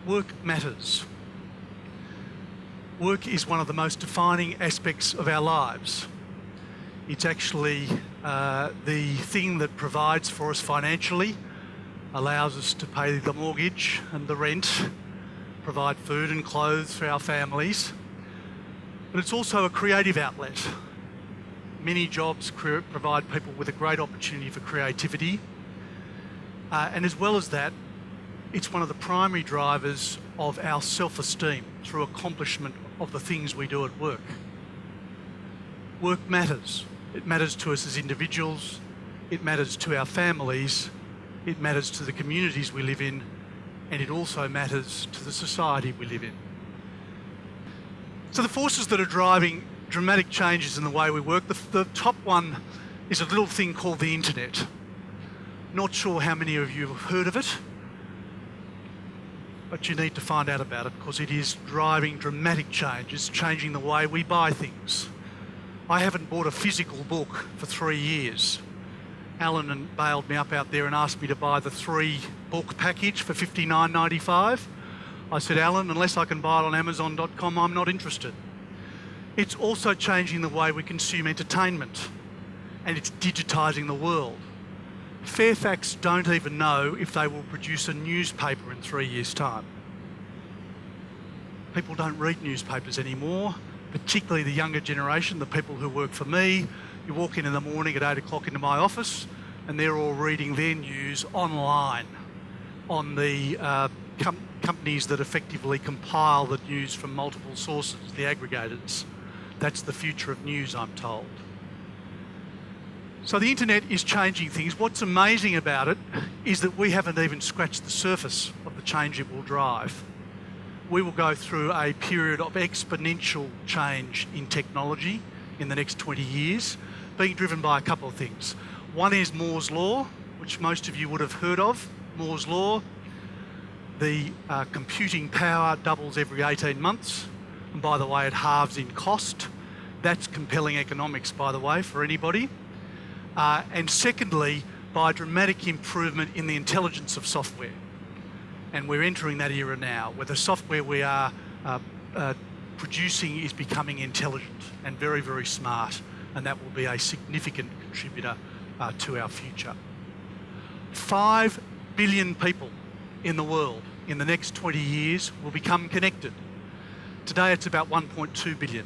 Work matters. Work is one of the most defining aspects of our lives. It's actually the thing that provides for us financially, allows us to pay the mortgage and the rent, provide food and clothes for our families, but it's also a creative outlet. Many jobs provide people with a great opportunity for creativity, and as well as that, it's one of the primary drivers of our self-esteem through accomplishment of the things we do at work. Work matters. It matters to us as individuals, it matters to our families, it matters to the communities we live in, and it also matters to the society we live in. So the forces that are driving dramatic changes in the way we work, the top one is a little thing called the internet. Not sure how many of you have heard of it, but you need to find out about it because it is driving dramatic change. It's changing the way we buy things. I haven't bought a physical book for 3 years. Alan bailed me up out there and asked me to buy the 3-book package for $59.95. I said, Alan, unless I can buy it on Amazon.com, I'm not interested. It's also changing the way we consume entertainment, and it's digitising the world. Fairfax don't even know if they will produce a newspaper in 3 years' time. People don't read newspapers anymore, particularly the younger generation, the people who work for me. You walk in the morning at 8 o'clock into my office and they're all reading their news online on the companies that effectively compile the news from multiple sources, the aggregators. That's the future of news, I'm told. So the internet is changing things. What's amazing about it is that we haven't even scratched the surface of the change it will drive. We will go through a period of exponential change in technology in the next 20 years, being driven by a couple of things. One is Moore's Law, which most of you would have heard of. Moore's Law, the computing power doubles every 18 months. And by the way, it halves in cost. That's compelling economics, by the way, for anybody. And secondly, by dramatic improvement in the intelligence of software. And we're entering that era now, where the software we are producing is becoming intelligent and very, very smart, and that will be a significant contributor to our future. 5 billion people in the world in the next 20 years will become connected. Today it's about 1.2 billion.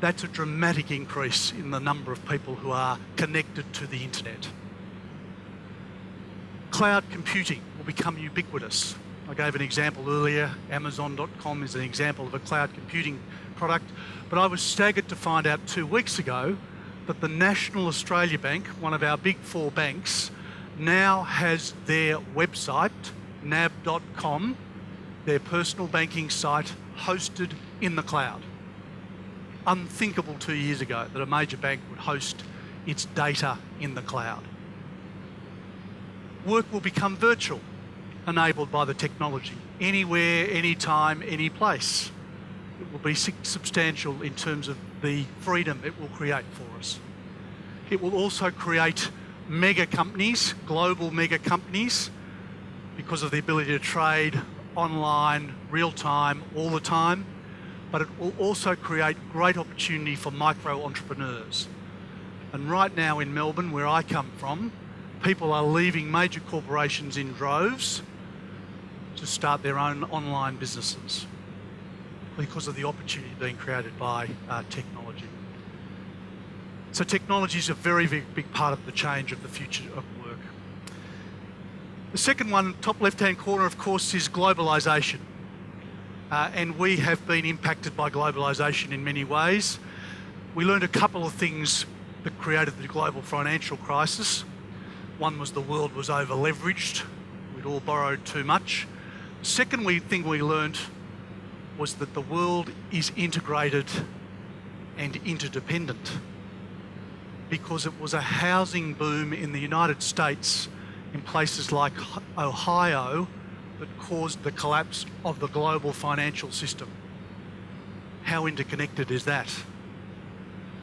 That's a dramatic increase in the number of people who are connected to the internet. Cloud computing will become ubiquitous. I gave an example earlier. Amazon.com is an example of a cloud computing product, but I was staggered to find out 2 weeks ago that the National Australia Bank, one of our big 4 banks, now has their website, nab.com, their personal banking site, hosted in the cloud. Unthinkable 2 years ago that a major bank would host its data in the cloud. Work will become virtual, enabled by the technology. Anywhere, anytime, any place. It will be substantial in terms of the freedom it will create for us. It will also create mega companies, global mega companies, because of the ability to trade online, real time, all the time. But it will also create great opportunity for micro entrepreneurs. And right now in Melbourne, where I come from, people are leaving major corporations in droves to start their own online businesses because of the opportunity being created by technology. So technology is a very, very big part of the change of the future of work. The second one, top left-hand corner, of course, is globalisation. And we have been impacted by globalisation in many ways. We learned a couple of things that created the global financial crisis. One was the world was over-leveraged. We'd all borrowed too much. The second thing we learned was that the world is integrated and interdependent, because it was a housing boom in the United States in places like Ohio that caused the collapse of the global financial system. How interconnected is that?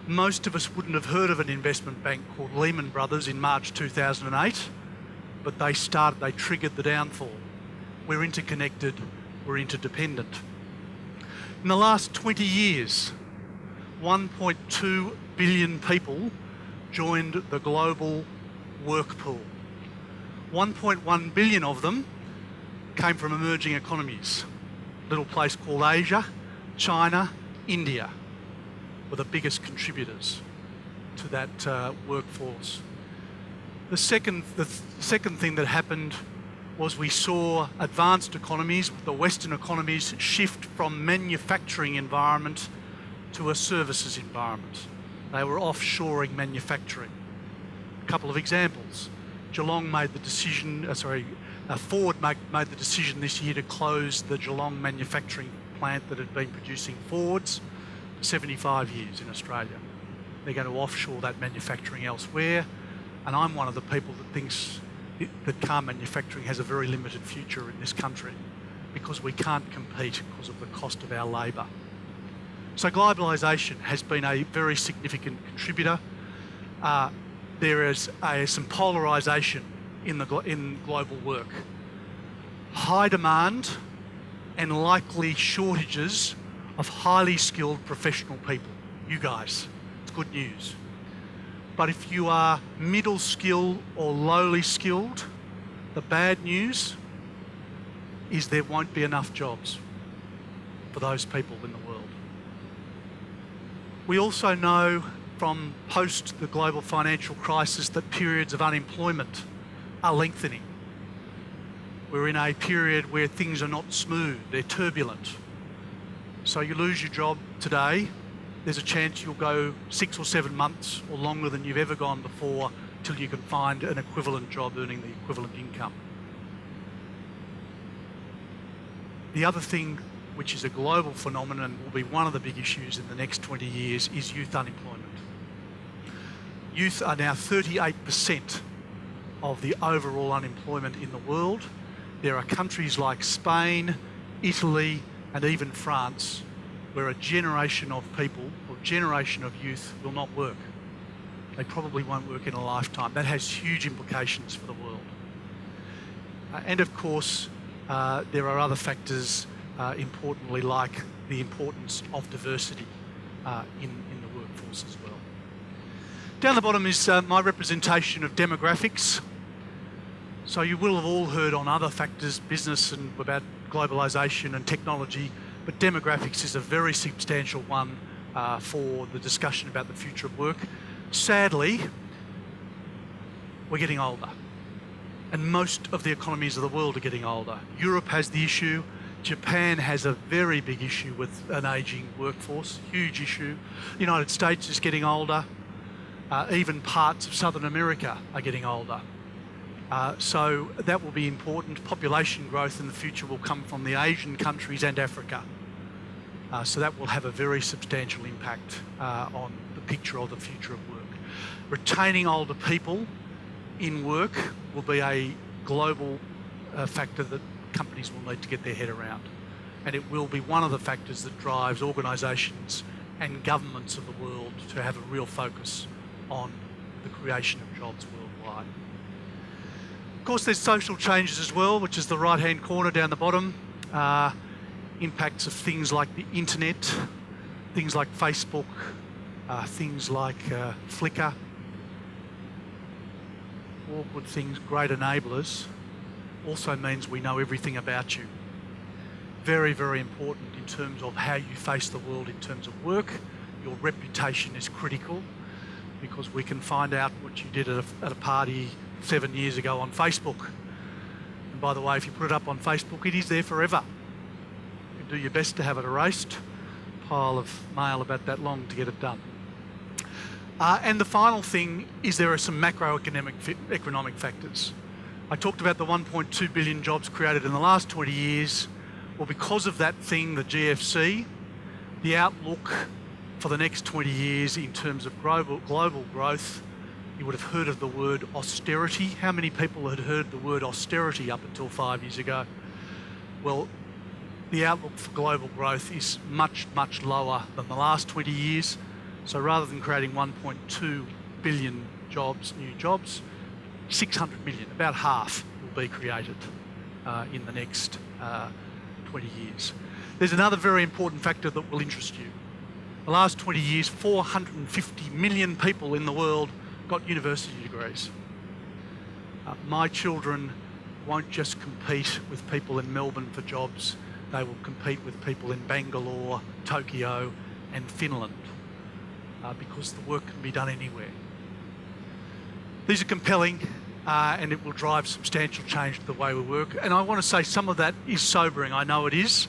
Most of us wouldn't have heard of an investment bank called Lehman Brothers in March 2008, but they triggered the downfall. We're interconnected we're interdependent. In the last 20 years, 1.2 billion people joined the global work pool. 1.1 billion of them came from emerging economies. A little place called Asia, China, India were the biggest contributors to that workforce. The second thing that happened was we saw advanced economies, the Western economies, shift from manufacturing environment to a services environment. They were offshoring manufacturing. A couple of examples. Geelong made the decision, Ford made the decision this year to close the Geelong manufacturing plant that had been producing Fords for 75 years in Australia. They're going to offshore that manufacturing elsewhere, and I'm one of the people that thinks that car manufacturing has a very limited future in this country because we can't compete because of the cost of our labour. So globalisation has been a very significant contributor. There is some polarisation in global work. High demand and likely shortages of highly skilled professional people. You guys, it's good news. But if you are middle skilled or lowly skilled, the bad news is there won't be enough jobs for those people in the world. We also know from post the global financial crisis that periods of unemployment are lengthening. We're in a period where things are not smooth, they're turbulent. So you lose your job today, there's a chance you'll go 6 or 7 months or longer than you've ever gone before till you can find an equivalent job earning the equivalent income. The other thing, which is a global phenomenon and will be one of the big issues in the next 20 years, is youth unemployment. Youth are now 38% of the overall unemployment in the world. There are countries like Spain, Italy, and even France where a generation of people, or generation of youth, will not work. They probably won't work in a lifetime. That has huge implications for the world. And of course, there are other factors, importantly, like the importance of diversity in the workforce as well. Down the bottom is my representation of demographics. So you will have all heard on other factors, business and about globalisation and technology, but demographics is a very substantial one for the discussion about the future of work. Sadly, we're getting older, and most of the economies of the world are getting older. Europe has the issue. Japan has a very big issue with an ageing workforce, huge issue. The United States is getting older. Even parts of Southern America are getting older. So that will be important. Population growth in the future will come from the Asian countries and Africa. So that will have a very substantial impact on the picture of the future of work. Retaining older people in work will be a global factor that companies will need to get their head around. And it will be one of the factors that drives organisations and governments of the world to have a real focus on the creation of jobs worldwide. Of course, there's social changes as well, which is the right-hand corner down the bottom. Impacts of things like the internet, things like Facebook, things like Flickr. All good things, great enablers. Also means we know everything about you. Very, very important in terms of how you face the world in terms of work. Your reputation is critical because we can find out what you did at a party 7 years ago on Facebook. And by the way, if you put it up on Facebook, it is there forever. You do your best to have it erased. Pile of mail about that long to get it done. And the final thing is there are some macroeconomic factors. I talked about the 1.2 billion jobs created in the last 20 years. Well, because of that thing, the GFC, the outlook for the next 20 years in terms of global growth, you would have heard of the word austerity. How many people had heard the word austerity up until 5 years ago? Well, the outlook for global growth is much, much lower than the last 20 years. So rather than creating 1.2 billion jobs, new jobs, 600 million, about half, will be created in the next 20 years. There's another very important factor that will interest you. The last 20 years, 450 million people in the world got university degrees. My children won't just compete with people in Melbourne for jobs, they will compete with people in Bangalore, Tokyo and Finland, because the work can be done anywhere. These are compelling and it will drive substantial change to the way we work. And I want to say some of that is sobering, I know it is.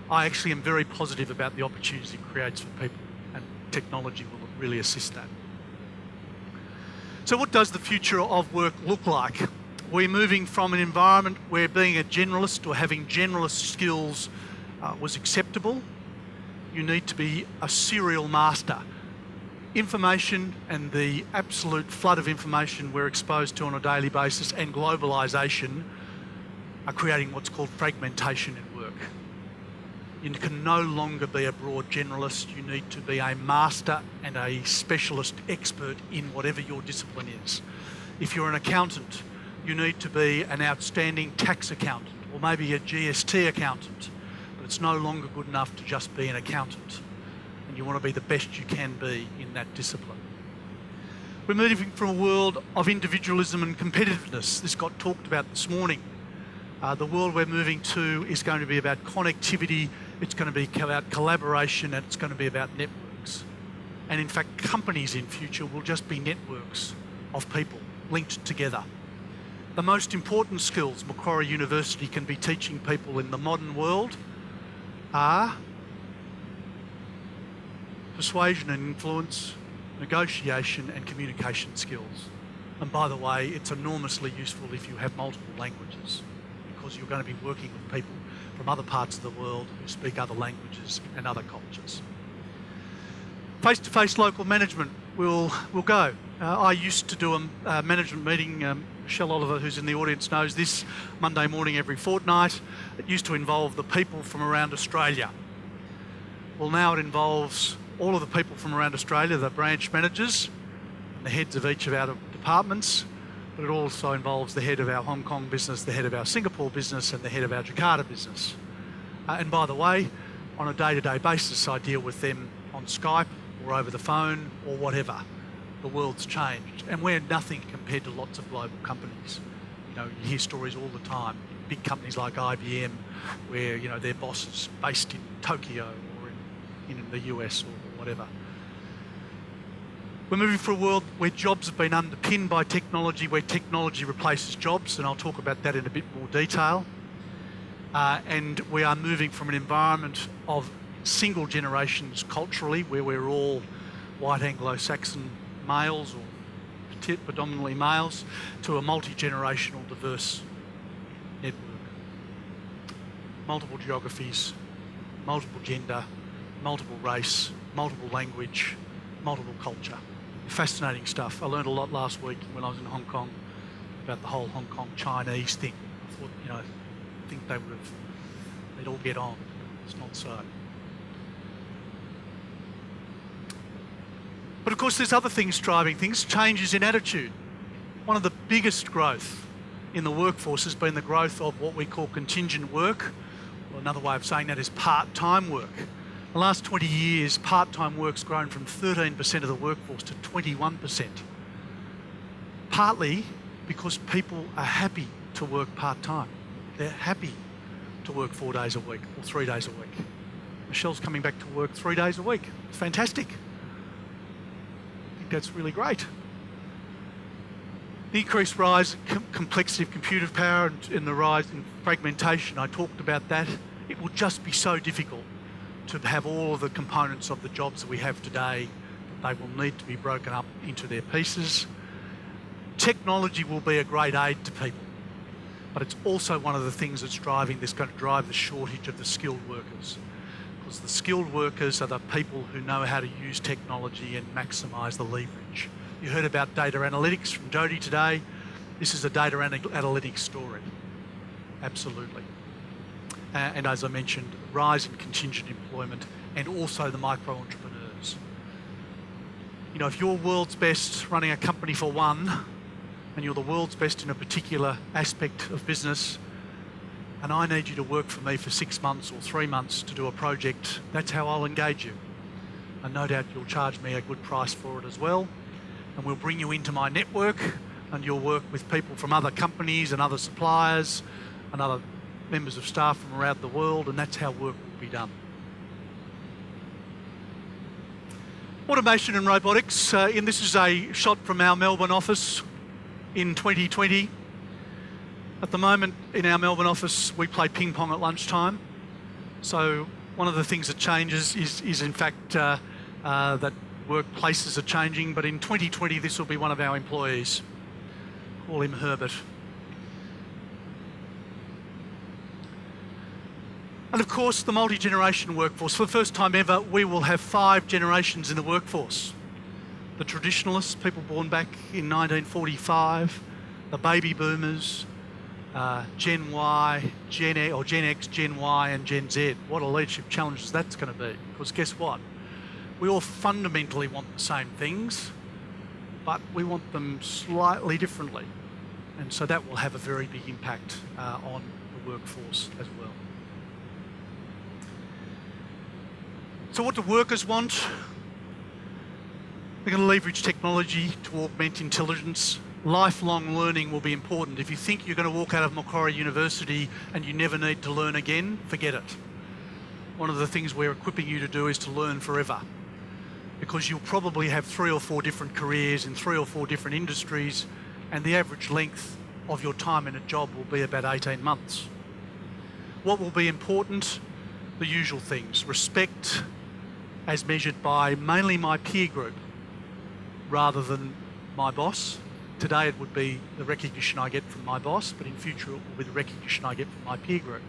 I actually am very positive about the opportunities it creates for people, and technology will really assist that. So what does the future of work look like? We're moving from an environment where being a generalist or having generalist skills was acceptable. You need to be a serial master. Information and the absolute flood of information we're exposed to on a daily basis and globalisation are creating what's called fragmentation in work. You can no longer be a broad generalist. You need to be a master and a specialist expert in whatever your discipline is. If you're an accountant, you need to be an outstanding tax accountant or maybe a GST accountant, but it's no longer good enough to just be an accountant, and you want to be the best you can be in that discipline. We're moving from a world of individualism and competitiveness. This got talked about this morning. The world we're moving to is going to be about connectivity, it's going to be about collaboration, and it's going to be about networks. And in fact, companies in future will just be networks of people linked together. The most important skills Macquarie University can be teaching people in the modern world are persuasion and influence, negotiation and communication skills. And by the way, it's enormously useful if you have multiple languages, because you're going to be working with people from other parts of the world who speak other languages and other cultures. Face-to-face local management will go. I used to do a management meeting, Michelle Oliver, who's in the audience, knows this, Monday morning every fortnight. It used to involve the people from around Australia. Well, now it involves all of the people from around Australia, the branch managers and the heads of each of our departments, but it also involves the head of our Hong Kong business, the head of our Singapore business and the head of our Jakarta business. And by the way, on a day-to-day basis, I deal with them on Skype or over the phone or whatever. The world's changed, and we're nothing compared to lots of global companies. You know, you hear stories all the time. Big companies like IBM, where their boss is based in Tokyo or in the US or whatever. We're moving for a world where jobs have been underpinned by technology, where technology replaces jobs, and I'll talk about that in a bit more detail. And we are moving from an environment of single generations culturally, where we're all white Anglo-Saxon males or predominantly males, to a multi-generational diverse network. Multiple geographies, multiple gender, multiple race, multiple language, multiple culture. Fascinating stuff. I learned a lot last week when I was in Hong Kong about the whole Hong Kong Chinese thing. I thought, I think they'd all get on. It's not so. But of course there's other things driving things, changes in attitude. One of the biggest growth in the workforce has been the growth of what we call contingent work. Well, another way of saying that is part-time work. The last 20 years, part-time work's grown from 13% of the workforce to 21%. Partly because people are happy to work part-time. They're happy to work 4 days a week or 3 days a week. Michelle's coming back to work 3 days a week. It's fantastic. That's really great. The increased rise in complexity of computer power and the rise in fragmentation, I talked about that. It will just be so difficult to have all of the components of the jobs that we have today. They will need to be broken up into their pieces. Technology will be a great aid to people, but it's also one of the things that's going to drive the shortage of the skilled workers. The skilled workers are the people who know how to use technology and maximise the leverage. You heard about data analytics from Jody today. This is a data analytics story. Absolutely. And as I mentioned, rise in contingent employment and also the micro-entrepreneurs. If you're world's best running a company for one, and you're the world's best in a particular aspect of business, and I need you to work for me for 6 months or 3 months to do a project, that's how I'll engage you. And no doubt you'll charge me a good price for it as well. And we'll bring you into my network, and you'll work with people from other companies and other suppliers and other members of staff from around the world, and that's how work will be done. Automation and robotics, and this is a shot from our Melbourne office in 2020. At the moment in our Melbourne office, we play ping pong at lunchtime. So one of the things that changes is in fact that workplaces are changing, but in 2020 this will be one of our employees. Call him Herbert. And of course, the multi-generation workforce. For the first time ever, we will have 5 generations in the workforce. The traditionalists, people born back in 1945, the baby boomers, Gen Y, Gen X, Gen Y, and Gen Z. What a leadership challenge that's going to be. Because guess what? We all fundamentally want the same things, but we want them slightly differently. And so that will have a very big impact on the workforce as well. So what do workers want? They're going to leverage technology to augment intelligence. Lifelong learning will be important. If you think you're going to walk out of Macquarie University and you never need to learn again, forget it. One of the things we're equipping you to do is to learn forever, because you'll probably have 3 or 4 different careers in 3 or 4 different industries, and the average length of your time in a job will be about 18 months. What will be important? The usual things. Respect, as measured by mainly my peer group rather than my boss. Today it would be the recognition I get from my boss, but in future it will be the recognition I get from my peer group.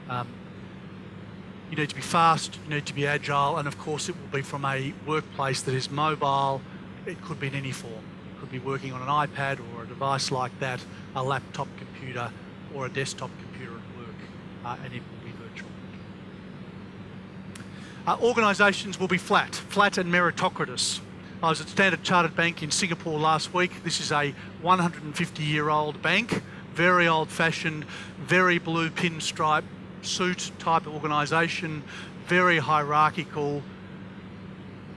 You need to be fast, you need to be agile, and of course it will be from a workplace that is mobile. It could be in any form. It could be working on an iPad or a device like that, a laptop computer or a desktop computer at work, and it will be virtual. Organisations will be flat and meritocratous. I was at Standard Chartered Bank in Singapore last week. This is a 150-year-old bank, very old-fashioned, very blue pinstripe suit type of organisation, very hierarchical,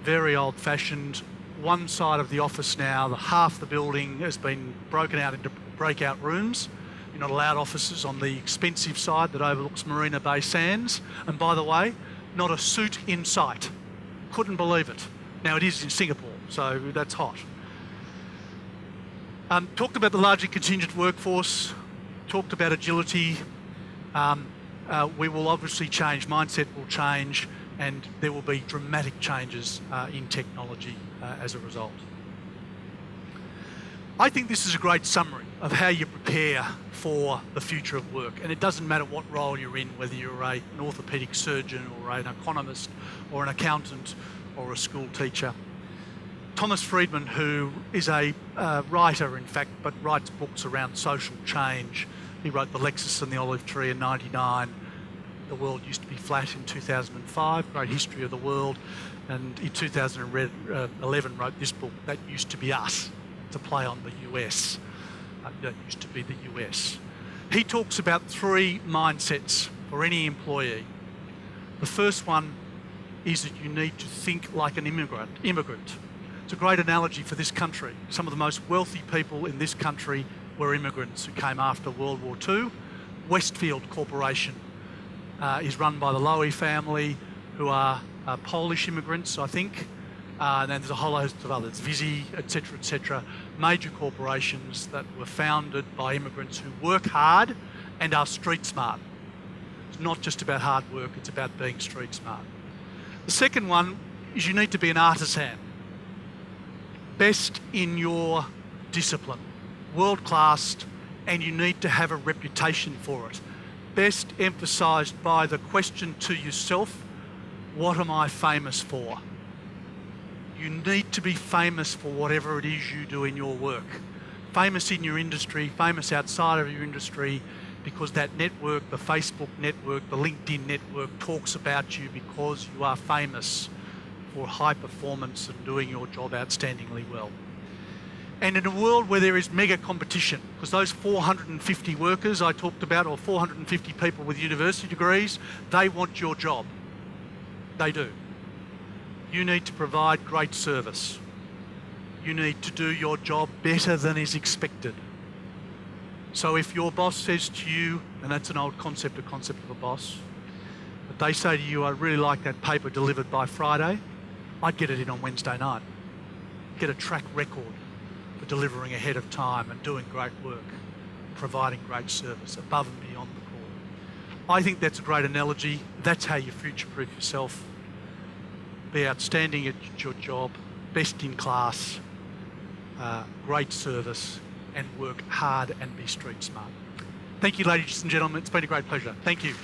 very old-fashioned. One side of the office now, half the building has been broken out into breakout rooms. You're not allowed offices on the expensive side that overlooks Marina Bay Sands. And by the way, not a suit in sight. Couldn't believe it. Now it is in Singapore, so that's hot. Talked about the largely contingent workforce, talked about agility. We will obviously change, mindset will change, and there will be dramatic changes in technology as a result. I think this is a great summary of how you prepare for the future of work. And it doesn't matter what role you're in, whether you're an orthopaedic surgeon or an economist or an accountant or a school teacher. Thomas Friedman, who is a writer, in fact, but writes books around social change. He wrote The Lexus and the Olive Tree in '99. The World Used to Be Flat in 2005, Great History of the World. And in 2011 wrote this book, That Used to Be Us, to play on the US. That used to be the US. He talks about 3 mindsets for any employee. The first one is that you need to think like an immigrant. It's a great analogy for this country. Some of the most wealthy people in this country were immigrants who came after World War II. Westfield Corporation is run by the Lowy family, who are Polish immigrants, I think. And then there's a whole host of others, Visi, etc., major corporations that were founded by immigrants who work hard and are street smart. It's not just about hard work, it's about being street smart. The second one is you need to be an artisan. Best in your discipline, world-class, and you need to have a reputation for it. Best emphasised by the question to yourself, what am I famous for? You need to be famous for whatever it is you do in your work. Famous in your industry, famous outside of your industry, because that network, the Facebook network, the LinkedIn network talks about you because you are famous for high performance and doing your job outstandingly well. And in a world where there is mega competition, because those 450 workers I talked about, or 450 people with university degrees, they want your job. They do. You need to provide great service. You need to do your job better than is expected. So if your boss says to you, and that's an old concept of a boss, but they say to you, I really like that paper delivered by Friday, I'd get it in on Wednesday night. Get a track record for delivering ahead of time and doing great work, providing great service above and beyond the call. I think that's a great analogy. That's how you future-proof yourself. Be outstanding at your job, best in class, great service, and work hard and be street smart. Thank you, ladies and gentlemen. It's been a great pleasure. Thank you.